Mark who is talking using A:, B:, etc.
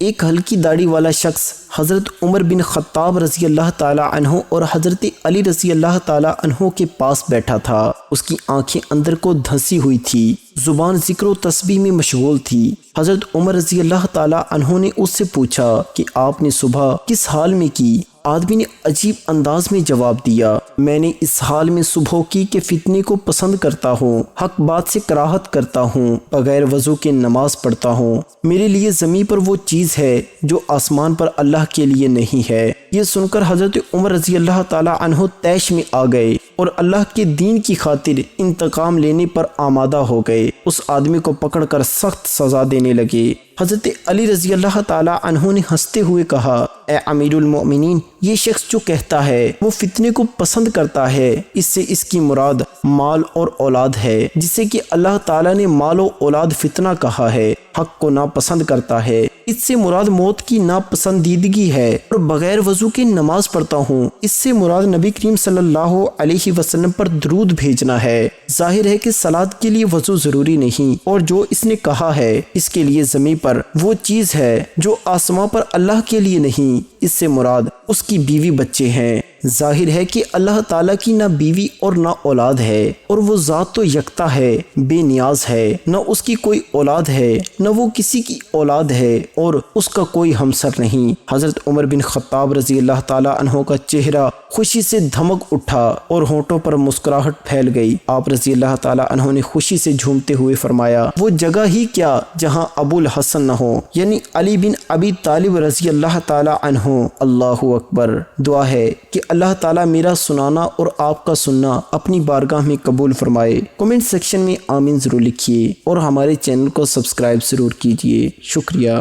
A: ایک ہلکی داڑھی والا شخص حضرت عمر بن خطاب رضی اللہ تعالی عنہ اور حضرت علی رضی اللہ تعالی عنہ کے پاس بیٹھا تھا۔ اس کی آنکھیں اندر کو دھنسی ہوئی تھی، زبان ذکر و تسبیح میں مشغول تھی۔ حضرت عمر رضی اللہ تعالی عنہ نے اس سے پوچھا کہ آپ نے صبح کس حال میں کی؟ آدمی نے عجیب انداز میں جواب دیا، میں نے اس حال میں صبح کی کہ فتنے کو پسند کرتا ہوں، حق بات سے کراہت کرتا ہوں، بغیر وضو کے نماز پڑھتا ہوں۔ میرے لیے زمین پر وہ چیز ہے جو آسمان پر اللہ کے لیے نہیں ہے۔ یہ سن کر حضرت عمر رضی اللہ تعالی عنہ طیش میں آ گئے اور اللہ کے دین کی خاطر انتقام لینے پر آمادہ ہو گئے۔ اس آدمی کو پکڑ کر سخت سزا دینے لگے۔ حضرت علی رضی اللہ تعالی عنہ نے ہنستے ہوئے کہا، اے امیر المؤمنین، یہ شخص جو کہتا ہے وہ فتنے کو پسند کرتا ہے، اس سے اس کی مراد مال اور اولاد ہے، جسے کہ اللہ تعالیٰ نے مال و اولاد فتنہ کہا ہے۔ حق کو ناپسند کرتا ہے، اس سے مراد موت کی ناپسندیدگی ہے، اور بغیر وضو کے نماز پڑھتا ہوں، اس سے مراد نبی کریم صلی اللہ علیہ وسلم پر درود بھیجنا ہے۔ ظاہر ہے کہ صلاۃ کے لیے وضو ضروری نہیں، اور جو اس نے کہا ہے اس کے لیے زمین پر وہ چیز ہے جو آسمان پر اللہ کے لیے نہیں، اس سے مراد اس کی بیوی بچے ہیں۔ ظاہر ہے کہ اللہ تعالیٰ کی نہ بیوی اور نہ اولاد ہے، اور وہ ذات تو یکتا ہے، بے نیاز ہے، نہ اس کی کوئی اولاد ہے نہ وہ کسی کی اولاد ہے، اور اس کا کوئی ہمسر نہیں۔ حضرت عمر بن خطاب رضی اللہ تعالیٰ عنہ کا چہرہ خوشی سے دھمک اٹھا اور ہونٹوں پر مسکراہٹ پھیل گئی۔ آپ رضی اللہ تعالیٰ عنہ نے خوشی سے جھومتے ہوئے فرمایا، وہ جگہ ہی کیا جہاں ابو الحسن نہ ہو، یعنی علی بن ابی طالب رضی اللہ تعالیٰ عنہ۔ اللہ اکبر۔ دعا ہے کہ اللہ تعالیٰ میرا سنانا اور آپ کا سننا اپنی بارگاہ میں قبول فرمائے۔ کمنٹ سیکشن میں آمین ضرور لکھیے اور ہمارے چینل کو سبسکرائب ضرور کیجیے۔ شکریہ۔